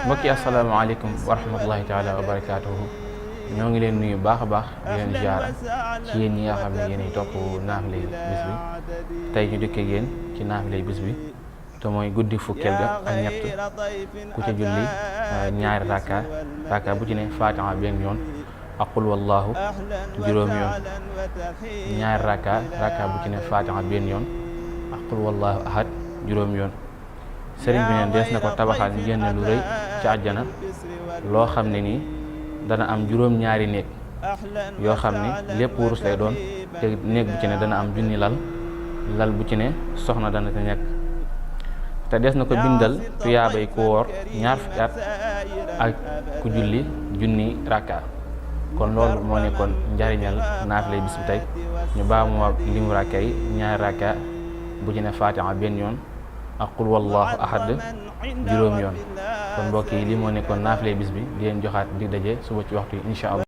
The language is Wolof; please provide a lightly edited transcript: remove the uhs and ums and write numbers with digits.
mbokki asalaamaaleykum wa rahmatullahi taala wa barakaatuhu ñoo ngi leen nuyu baax a baax di leen ziara ci yéen ñi nga xam ne yéenay topp naafilay bis bi tey ñu dëkk ak yéen ci naafilay bis bi te mooy guddi fukkeel ga ak ñett ku ca julli ñaari rakka bu ci ne fatiha benn yoon ak qul wallahu juróomi yoon ñaari rakka bu ci ne fatiha benn yoon ak qul wallahu ahad juróomi yoon sëriñ bi neen dees na ko tabaxal njënn lu rëy ci àjjana loo xam ne nii dana am juróom-ñaari néeg yoo xam ne lépp wurus lay doon te néeg bu ci ne dana am junni lal bu ci ne soxna dana te nekk te des na ko bindal tuyaabay ku woor ñaar fukki at ak ku julli junni rakka kon loolu moo nekkoon njariñal naafilay bis bi tey ñu baamu limu rakka yi ñaari rakka bu ci ne fatiha benn yoon ak qul wallahu ahad juróom yoon kon mbokk yi lii moo nekkoon naafilay bis bi di leen joxaat di daje suba ci waxtu yi incha allah